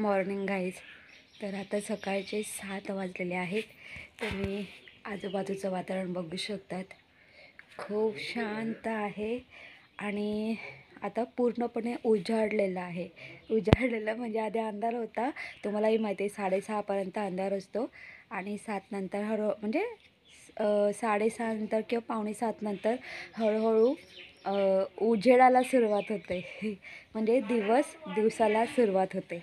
Morning guys. तर आता सकाळचे 7 वाजलेले आहेत. तुम्ही आजूबाजूचं वातावरण बघू शकतात. खूप शांत आहे आणि आता पूर्णपणे उजाडलेलं आहे. उजाडलेलं म्हणजे आधी अंधार होता, तुम्हालाही माहिती आहे 6:30पर्यंत अंधार असतो आणि 7 नंतर म्हणजे 6:30 नंतर किंवा 6:45 नंतर हळूहळू उजेडाला सुरुवात होते. म्हणजे दिवसाला सुरुवात होते.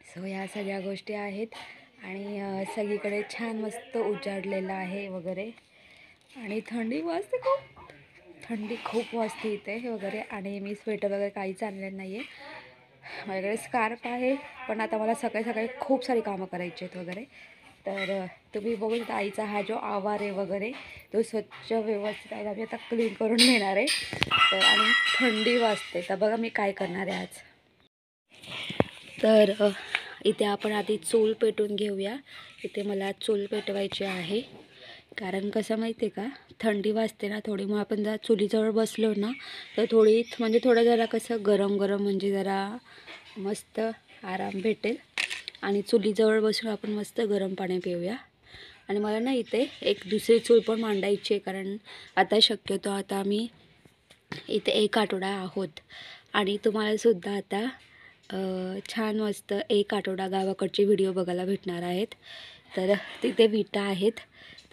सो या सगळ्या गोष्टी आहेत आणि सगळीकडे छान मस्त उजाडलेलं आहे वगैरे. आणि थंडी खूप वाजते इथे वगैरे. आणि मी स्वेटर वगैरे काहीच आणलेलं नाही आहे. माझ्याकडे स्कार्फ आहे, पण आता मला सकाळी सकाळी खूप सारी कामं करायची आहेत वगैरे. तर तुम्ही बघू शकता आईचा हा जो आवार आहे वगैरे तो स्वच्छ व्यवस्थित आहे. आम्ही आता क्लीन करून घेणार आहे. तर आणि थंडी वाजते. तर बघा मी काय करणार आहे आज. तर इथे आपण आधी चूल पेटवून घेऊया. इथे मला चूल पेटवायची आहे. कारण कसं माहिती आहे का, थंडी वाजते ना थोडी, मग आपण जर चुलीजवळ बसलो ना तर थोडं जरा कसं गरम म्हणजे जरा मस्त आराम भेटेल. आणि चुलीजवळ बसून आपण मस्त गरम पाणी पिऊया. आणि मला ना इथे एक दुसरी चूल पण मांडायची आहे, कारण आता शक्यतो आता आम्ही इथे 1 आठवडा आहोत आणि तुम्हालासुद्धा आता छान मस्त 1 आठवडा गावाकडचे व्हिडिओ बघायला भेटणार आहेत. तर तिथे विटा आहेत.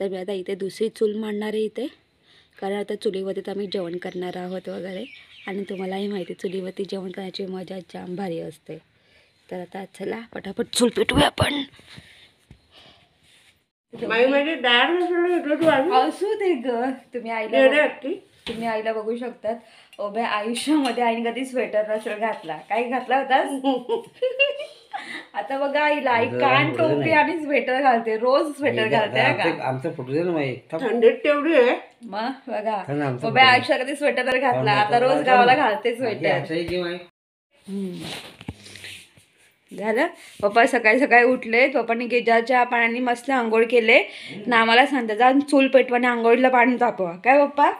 तर मी आता इथे दुसरी चूल मांडणार आहे इथे, कारण आता चुलीवरती तर आम्ही जेवण करणार आहोत वगैरे. आणि तुम्हालाही माहिती आहे चुलीवरती जेवण करण्याची मजा जाम भारी असते. तर आता चला पटापट चूल पेटवूया आपण. असू दे ग. तुम्ही आईला बघू शकतात. उभ्या आयुष्यामध्ये आईने कधी स्वेटर नसेल घातला. काही घातला होता आता बघा आईला, आई कान टोपी आणि स्वेटर घालते, रोज स्वेटर घालते. आमचं फोटो दे ना माई, थंडीत तेवढी आहे. मग बघा उभ्या आयुष्यात कधी स्वेटर घातला, आता रोज गावाला घालते स्वेटर. झालं. पप्पा सकाळी सकाळी उठले. पप्पांनी गिजाच्या पाण्याने मस्त आंघोळ केले ना. आम्हाला सांगता जाऊन चूल पेटवाने आंघोळीला पाणी तापवा. काय पप्पा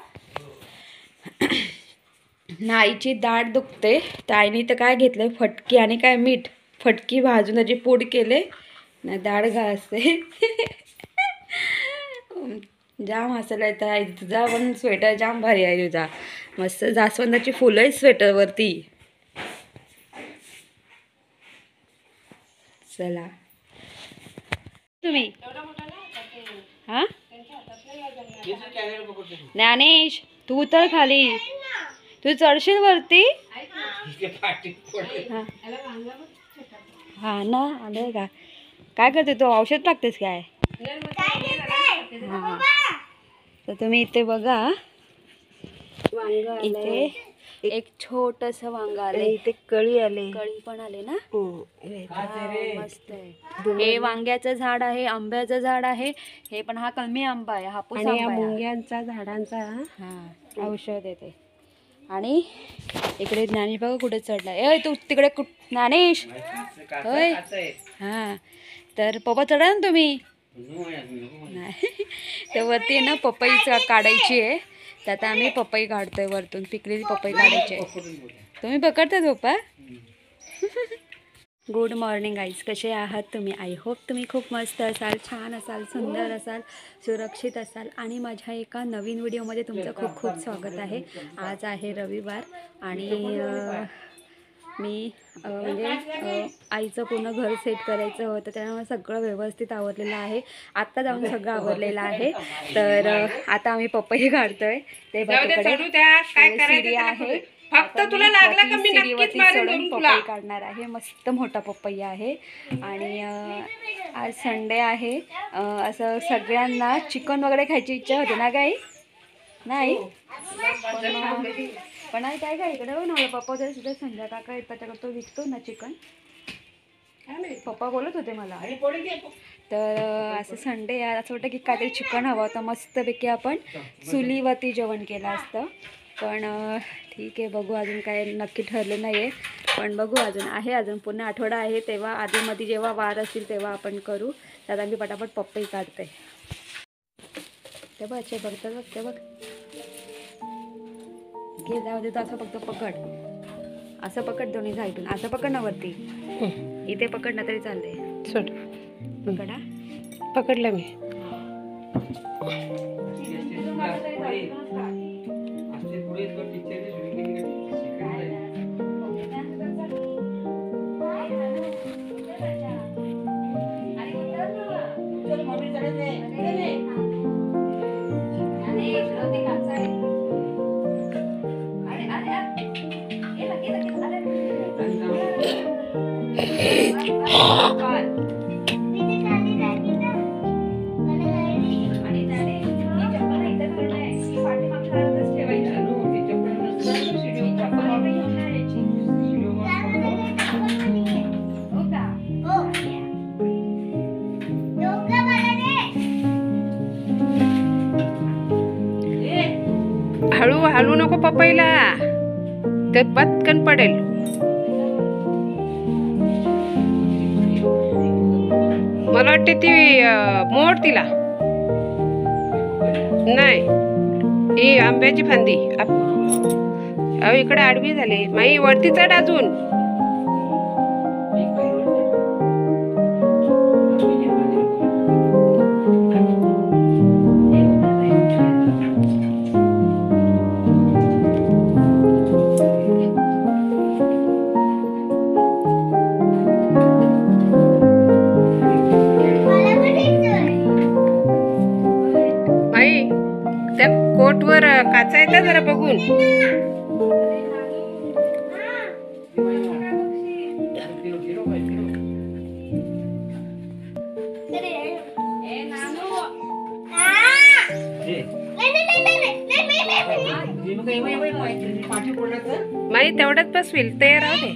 ना आईची दाढ दुखते तर आईने तर काय घेतलं, फटकी आणि काय मीठ. फटकी भाजून त्याची पूड केले ना, दाढ घासते. जाम हसायला येतं. आई तुझा पण स्वेटर जाम भारी आहे तुझा. मस्त जास्वंदाची फुलं आहेत स्वेटरवरती. चला तुम्ही हां ज्ञानेश तू तर खाली, तू चढशील वरती. हा ना, आलं का? काय करते तू, औषध टाकतेस काय? हां तर तुम्ही इथे बघा, इथे एक छोटस वांग आले. इथे कळी पण आले ना. मस्त आहे. हे वांग्याचं झाड आहे, आंब्याचं झाड आहे. हे पण हा कलमी आंबा आहे, हापूस आंबा आहे. मुंग्यांचा झाडांचा हा औषध आहे ते. आणि इकडे ज्ञानेश बघा कुठे चढलाय. तू तिकडे ज्ञानेश होय. हा तर पप्पा चढा ना तुम्ही. नाही तर वरती ना पपई काढायची आहे. तर आता आम्ही पपई काढतोय वरतून, पिकलेली पपई काढायची आहे. तुम्ही पकडताय पप्पा. Good morning guys. कसे आहात तुम्ही? आय होप तुम्ही खूप मस्त असाल, छान असाल, सुंदर असाल, सुरक्षित असाल. आणि माझ्या एका नवीन व्हिडिओमध्ये तुमचं खूप खूप स्वागत आहे. आज आहे रविवार आणि मी म्हणजे आईचं पूर्ण घर सेट करायचं होतं, त्यामुळे सगळं व्यवस्थित आवरलेलं आहे. आत्ता जाऊन सगळं आवरलेलं आहे. तर आता आम्ही पपई काढतोय. ते तिकडे आहे. फक्त तुला लागला का मी नक्कीच मारेन. पपई काढणार आहे. मस्त मोठा पपई आहे. आणि आज संडे आहे. असं सगळ्यांना चिकन वगैरे खायची इच्छा होते ना काही नाही. पण आई काय काय इकडे ना पप्पा तरी सुद्धा संध्याकाळ काय त्याच्याकडे तो विकतो ना चिकन. पप्पा बोलत होते मला. तर असं संडे यार असं वाटतं की काहीतरी चिकन हवं होतं. मस्तपैकी आपण चुलीवरती जेवण केलं असतं. पण ठीक आहे, बघू. अजून काय नक्की ठरलं नाही आहे, पण बघू. अजून पूर्ण आठवडा आहे, तेव्हा आधीमध्ये जेव्हा वार असतील तेव्हा आपण करू. त्यात आम्ही पटापट पपई काढते. ते बघ बघते बघ. घे जाऊ दे. असं फक्त पकड, असं पकड दोन्ही साईडून. असं पकड ना वरती. इथे पकडलं तरी चालते. सोड. पकडा. पकडलं मी. हळू हळू नको पपईला, ते पटकन पडेल. मला वाटते ती मोड तिला. नाही, ही आंब्याची फांदी. अहो इकडे आडवी झाली. माई वरती चढ अजून. त्या कोटवर काचा येतात जरा बघून. माई तेवढ्यात बसविल, ते राहू दे.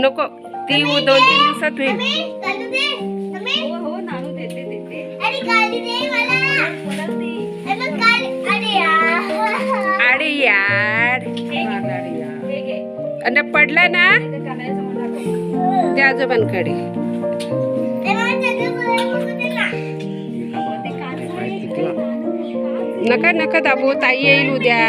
नको, ती 2-3 दिवसात होईल. अरे यार, आणि पडला ना त्या आजोबांकडे. नका नका दाबू, ताई येईल उद्या.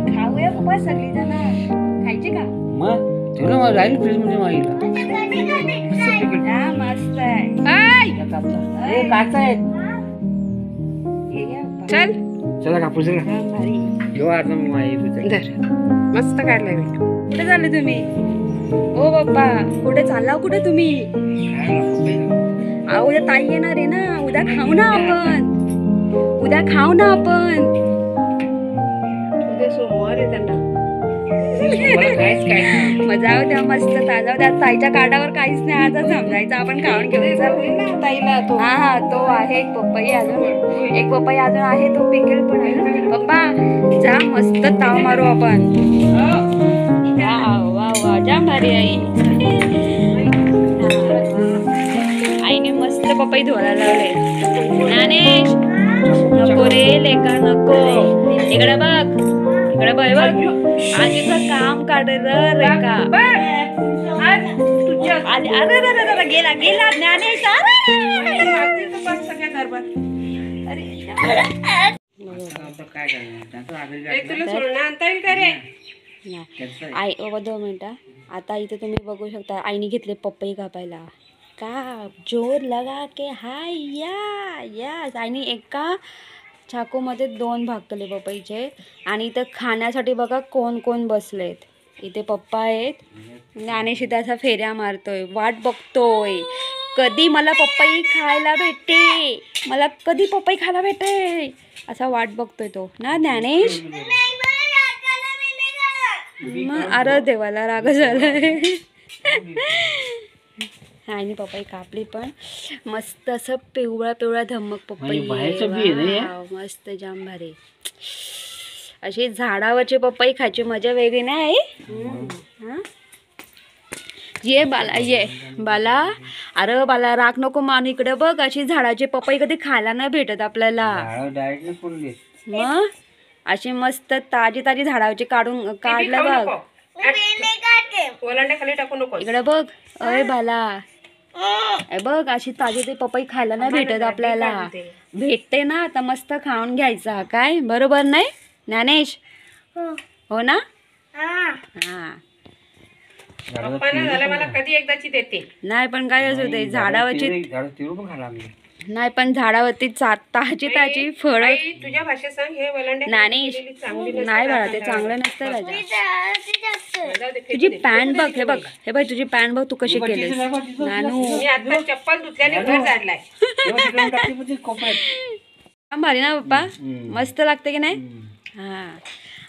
खाऊया पप्पा, सगळी जण खायचे का? राहील फ्रीज मध्ये मागील. मस्त आहे. चल चला कापूस मस्त काढलाय. कुठे चालले तुम्ही? ओ बाप्पा, कुठे चालला? कुठे तुम्ही? उद्या ताई येणार आहे ना, उद्या खाऊ ना आपण. उद्या खाऊ ना आपण. उद्या सोमवार आहे त्यांना. मजा द्या, मस्त ताजा द्या. ताईच्या कार्डावर काहीच नाही, आजच समजायचं आपण खाऊन घेऊन जाऊ ताईला तो. हा तो आहे. एक पपई अजून आहे, तो पिकेल पण आहे. पप्पा जा, मस्त ताव मारू आपण. वा वा, जाम भारी आई. आईने मस्त पपई धुवायला लावले. ज्ञानेश नको रे लेका, नको. इकडे बघ, इकडे बघ. आजीचं काम काढ रेखा. अरे गेला ज्ञानेश. आई बाबा 2 मिनिटं. आता इथे तुम्ही बघू शकता, आईने घेतले पपई कापायला. का जोर लगा के हाय या. आईने एका चाकूमध्ये 2 भाग केले पपईचे. आणि इथं खाण्यासाठी बघा कोण कोण बसलेत. इथे पप्पा आहेत. ज्ञानेश इथे असा फेऱ्या मारतोय, वाट बघतोय कधी मला पपई खायला भेटते, मला कधी पपई खायला भेटे, असा वाट बघतोय तो ना ज्ञानेश. मग अरे देवाला राग झालाय. आणि पपई कापली पण मस्त, असं पिवळा धमक पपई. मस्त जाम भारी. अशी झाडावरची पपई खायची मजा वेगळी नाही. ये बाला. अरे बाला राग नको मान, इकडे बघ. अशी झाडाची पपई कधी खायला नाही भेटत आपल्याला. मग अशी मस्त ताजी झाडावरची काढलं बघ. खाली टाकू नको. इकडे बघ. अय बाला, बघ अशी ताजी ते पपई खायला नाही भेटत आपल्याला. भेटते ना, आता मस्त खाऊन घ्यायचा. काय बरोबर नाही ज्ञानेश? हो ना? हा हा. पप्पांना झालं मला कधी एकदाची देते. नाही पण काय असू दे झाडावरची झाड तिरू पण खाला आम्ही. नाही पण झाडावरती ताजी ताजी फळं. आई, तुझ्या भाषेत सांग हे वलांडे नानी चांगली नसतात. नाही बाळा ते चांगलं नसतं राजा. जाऊ दे, फेकू तुझी दे. पॅन्ट बघ हे बघ हे बघ तुझी पॅन्ट बघ तू कशी बघ, केलीस तिचं बघ, तिचं नानू. मी आता चप्पल धुतल्याने घर झाडलाय. तेव्हा तिकडून टाकली पण ती कोपऱ्यात. छान भारी ना पप्पा हम्म. मस्त लागते की नाही. हम्म. हा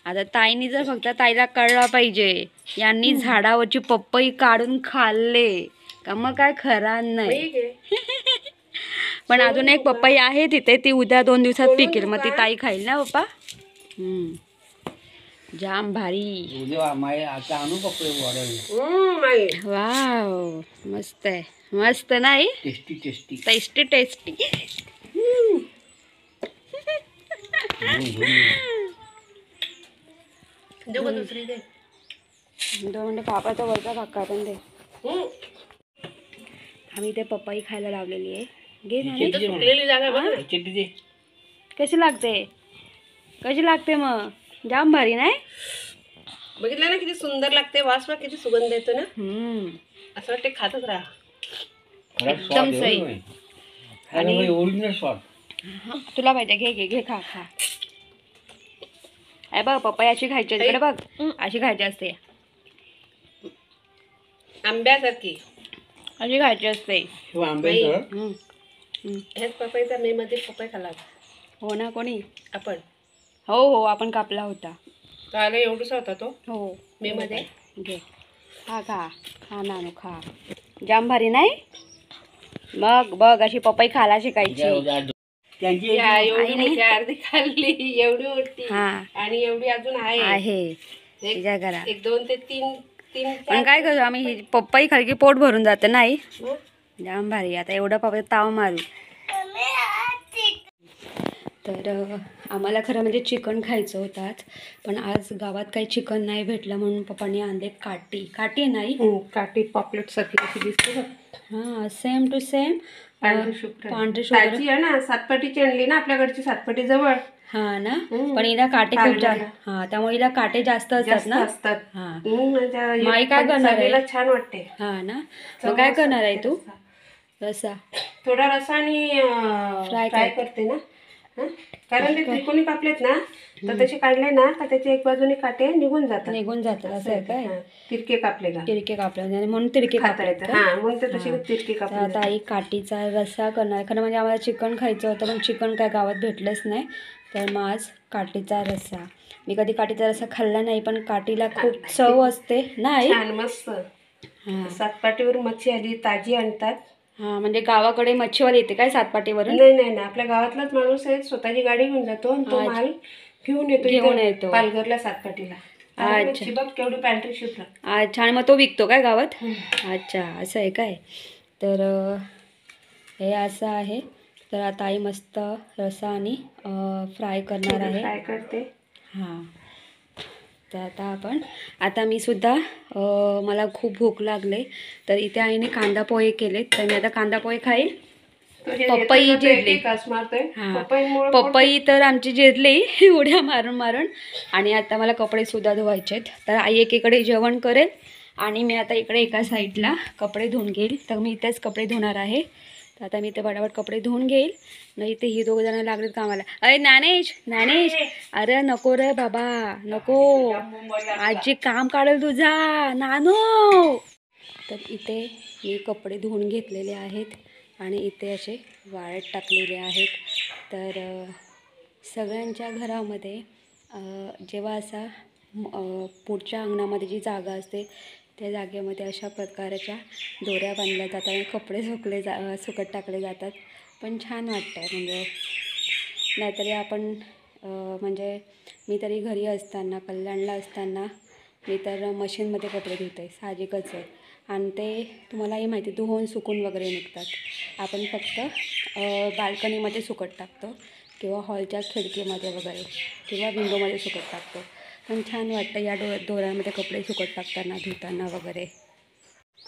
आता ताईनी जर फक्त ताईला कळला पाहिजे यांनी झाडावरची पपई काढून खाल्ले का मग काय खरा नाही. ठीक आहे. पण अजून एक पपई आहे तिथे ती उद्या 2 दिवसात पिकेल मग ती ताई खाईल ना पप्पा. जाम भारी. उद्या माय आता आणू पपई वाढावी. आई. वाव मस्त आहे मस्त नाही. Tasty tasty. Tasty tasty. देऊ का दुसरी दे. 2 मिनिटं पापाचा वरचा भाग काढून दे. हम्म. आम्ही ते पपई खायला लावलेली आहे. घे ना. इथं सुकलेली जागा बघ ना. चटणी दे. कशी लागते कशी लागते मग जाम भारी नाही. बघितलं ना किती सुंदर लागते. वास बघ किती सुगंध येतो ना. असं वाटते खातच राहा. एकदम सही. आणि ओरिजिनल स्वाद. तुला पाहिजे घे घे घे खा खा. आहे बघ पपई अशी खायची इकडे बघ अशी खायची असते. आंब्यासारखी अशी खायची असते. आंब्याचं हेच पपईचा मे मध्ये पपई खाला होता. हो ना कोणी आपण हो हो आपण कापला होता. काल एवढूसा होता तो हो मे मध्ये. घे खा खा खा नानू खा. जाम भारी नाही. बघ बघ अशी पपई खायला शिकायची. त्यांची या, एवढी मोठी अर्धी खाल्ली एवढी मोठी हा आणि एवढी अजून आहे. आहे तिच्या घरात. 1 2 ते 3 पण काय करू आम्ही ही पपई खाली की पोट भरून जातं नाही. मग जाम भारी. आता एवढं पपई ताव मारू. तर आम्हाला खरं म्हणजे चिकन खायचं होतं आज पण आज गावात काही चिकन नाही भेटलं म्हणून पप्पांनी आणले काठी. काठी नाही काठी पॉपलेट सारखी कशी दिसते बघ. हां सेम टू सेम पांढरी शुभ्र पांढरी शुभ्र. ताजी आहे ना. सातपाटीची आणली ना आपल्याकडची. सातपाटी जवळ हा ना पण हिला काटे खूप जास्त. हा त्यामुळे हिला काटे जास्त असतात ना. असतात. हा माझ्या माई काय करणार आहे. चवीला छान वाटते. हा ना मग काय करणार आहे तू. रसा थोडा रसा आणि फ्राय फ्राय करते ना. हं? कारण ते त्रिकोणी कापलेत ना तर त्याचे काढले ना तर त्याचे एक बाजूने काटे निघून जातात. निघून जातात असं आहे काय. हं. तिरके कापले का तिरके कापले म्हणून तिरके खाता कापले. येतं. हा म्हणून ते तसे तिरके तर कापले. आता आई काठीचा रस्सा करणार. खरं म्हणजे आम्हाला चिकन खायचं होतं पण चिकन काय गावात भेटलंच नाही तर मग आज काठीचा रस्सा. मी कधी काठीचा रस्सा खाल्ला नाही पण काठीला खूप चव असते नाही. छान मस्त. हां सातपाटीवर मच्छी आली ताजी आणतात. हां म्हणजे गावाकडे मच्छीवाले येते काय सातपाटीवरून. नाही नाही नाही आपल्या गावातलाच माणूस आहे. स्वतःची गाडी घेऊन जातो आणि तो माल घेऊन येतो इथे पालघरला सातपाटीला. अच्छा बघ केवढी पॅन्ट्री शिफ्ट. अच्छा आणि मग तो विकतो काय गावात. अच्छा असं आहे काय. तर हे असं आहे. तर आता आई मस्त रसा आणि फ्राय करणार आहे. फ्राय करते. हां तर आता मी सुद्धा मला खूप भूक लागले तर इथे आईने कांदा पोहे केलेत तर मी आता कांदा पोहे खाईल. पपई जिरली. हां पपई तर आमची जिरली उड्या मारून मारून आणि आता मला कपडे सुद्धा धुवायचे आहेत. तर आई एकीकडे जेवण करेल आणि मी आता इकडे एका साईडला कपडे धुवून घेईल. तर मी इथेच कपडे धुणार आहे. तर आता मी इथे पटापट कपडे धुवून घेईल. नाही ते ही 2 जण लागलेत कामाला. अरे ज्ञानेश ज्ञानेश अरे नको रे बाबा नको आजी काम काढेल तुझा नानू. तर इथे मी कपडे धुवून घेतलेले आहेत आणि इथे असे वाळत टाकलेले आहेत. तर सगळ्यांच्या घरामध्ये जेव्हा असा पुढच्या अंगणामध्ये जी जागा असते त्या जागेमध्ये अशा प्रकारच्या दोऱ्या बांधल्या जातात आणि कपडे सुकत टाकले जातात. पण छान वाटतं आहे म्हणजे नाहीतरी आपण म्हणजे मी तरी घरी असताना कल्याणला असताना मी तर मशीनमध्ये कपडे धुते साहजिकच आहे आणि ते तुम्हालाही माहिती धुवून सुकून वगैरे निघतात. आपण फक्त बाल्कनीमध्ये सुकत टाकतो किंवा हॉलच्या खिडकीमध्ये वगैरे किंवा विंडोमध्ये सुकत टाकतो. पण छान वाटतं या दोऱ्यांमध्ये कपडे सुकत टाकताना धुताना वगैरे.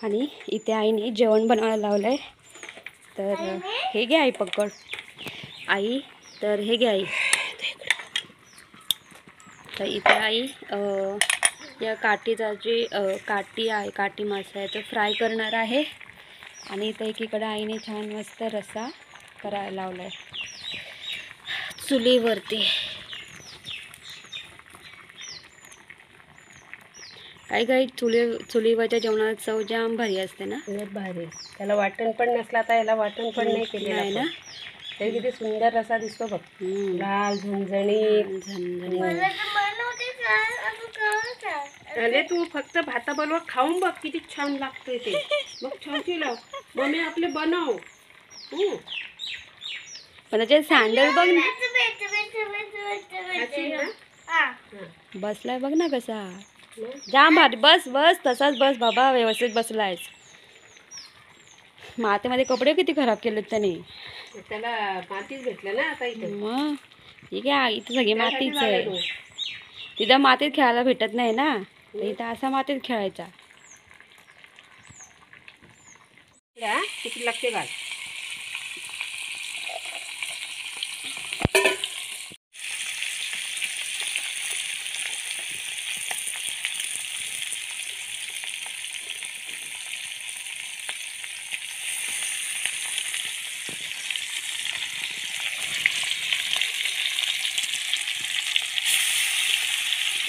आणि इथे आईने जेवण बनवायला लावलं आहे. तर हे घे आई पकड आई. तर हे घे आई तर इथे आई या काठीचा जी काठी आहे, काठी मासा आहे तो फ्राय करणार आहे. आणि इथे एकीकडे आईने छान मस्त रस्सा करायला लावला आहे चुलीवरती. काही काही चुलीवरच्या जेवणात चव जाम भारी असते ना. भारी. त्याला वाटण पण नसला तर याला वाटण पण नाही केलेलं नाही ना. ते किती सुंदर रसा दिसतो बघ. लाल झणझणीत. झणझणीत. अरे तू फक्त भाताबरोबर खाऊन बघ किती छान लागतंय ते. मग छान केलं मम्मी आपले बनव. पण त्याचे सँडल बघ ना. खाशील ना? बसलाय बघ ना कसा. जाम भारी. बस बस तसाच बस बाबा, व्यवस्थित बसलायस. मातीमध्ये कपडे किती खराब केलेत त्याने. त्याला मातीच भेटलं ना आता इथे. मग ठीक आहे, इथं सगळी मातीच त्यासाठी आहे. झालं तिथं मातीत खेळायला भेटत नाही ना, तर इथं असा मातीत खेळायचा. किती लागते घाल.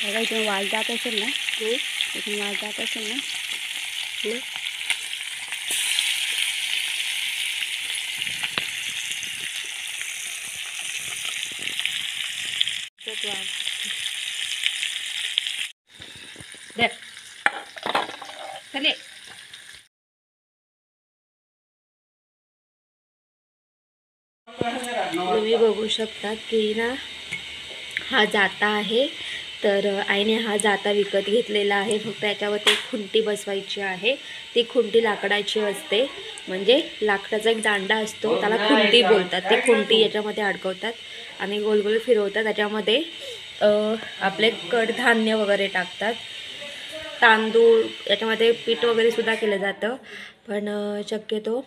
बघा इथून वाज जात असेल ना, इथून वाज जात असेल ना. चले. तुम्ही बघू शकतात की ना, हा जाता आहे. तर आईने हा जाता विकत घेतलेला आहे. फक्त याच्यावरती एक खुंटी बसवायची आहे. ती खुंटी लाकडाची असते, म्हणजे लाकडाचा एक दांडा असतो, त्याला खुंटी बोलतात. ती खुंटी याच्यामध्ये अडकवतात आणि गोल गोल फिरवतात. त्याच्यामध्ये आपले कडधान्य वगैरे टाकतात, तांदूळ, याच्यामध्ये पीठ वगैरे सुद्धा केलं जातं. पण शक्यतो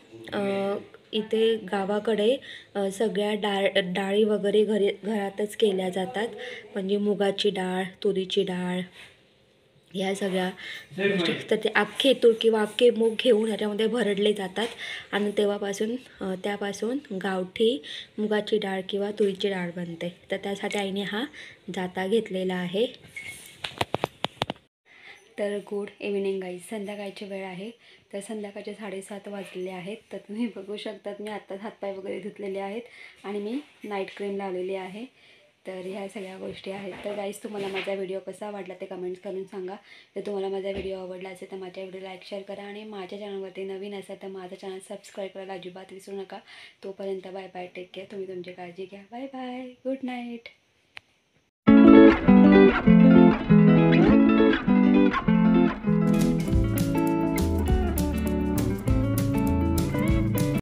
इथे गावाकडे सगळ्या डाळी वगैरे घरातच केल्या जातात. म्हणजे मुगाची डाळ, तुरीची डाळ, ह्या सगळ्या गोष्टी. तर ते अख्खे तूर किंवा अख्खे मूग घेऊन ह्याच्यामध्ये भरडले जातात. आणि त्यापासून गावठी मुगाची डाळ किंवा तुरीची डाळ बनते. तर त्यासाठी आईने हा जाता घेतलेला आहे. तर गुड इव्हिनिंग गाईज. संध्याकाळची वेळ आहे. तर संध्याकाळचे 7:30 वाजलेले आहेत. तर तुम्ही बघू शकतात मी आत्ताच हातपाय वगैरे धुतलेले आहेत आणि मी नाईट क्रीम लावलेली आहे. तर ह्या सगळ्या गोष्टी आहेत. तर गाईज, तुम्हाला माझा व्हिडिओ कसा वाटला ते कमेंट्स करून सांगा. जर तुम्हाला माझा व्हिडिओ आवडला असेल तर माझ्या व्हिडिओ लाईक शेअर करा. आणि माझ्या चॅनलवरती नवीन असेल तर माझं चॅनल सबस्क्राईब करायला अजिबात विसरू नका. तोपर्यंत बाय बाय, टेक केअर. तुम्ही तुमची काळजी घ्या. Bye bye, good night.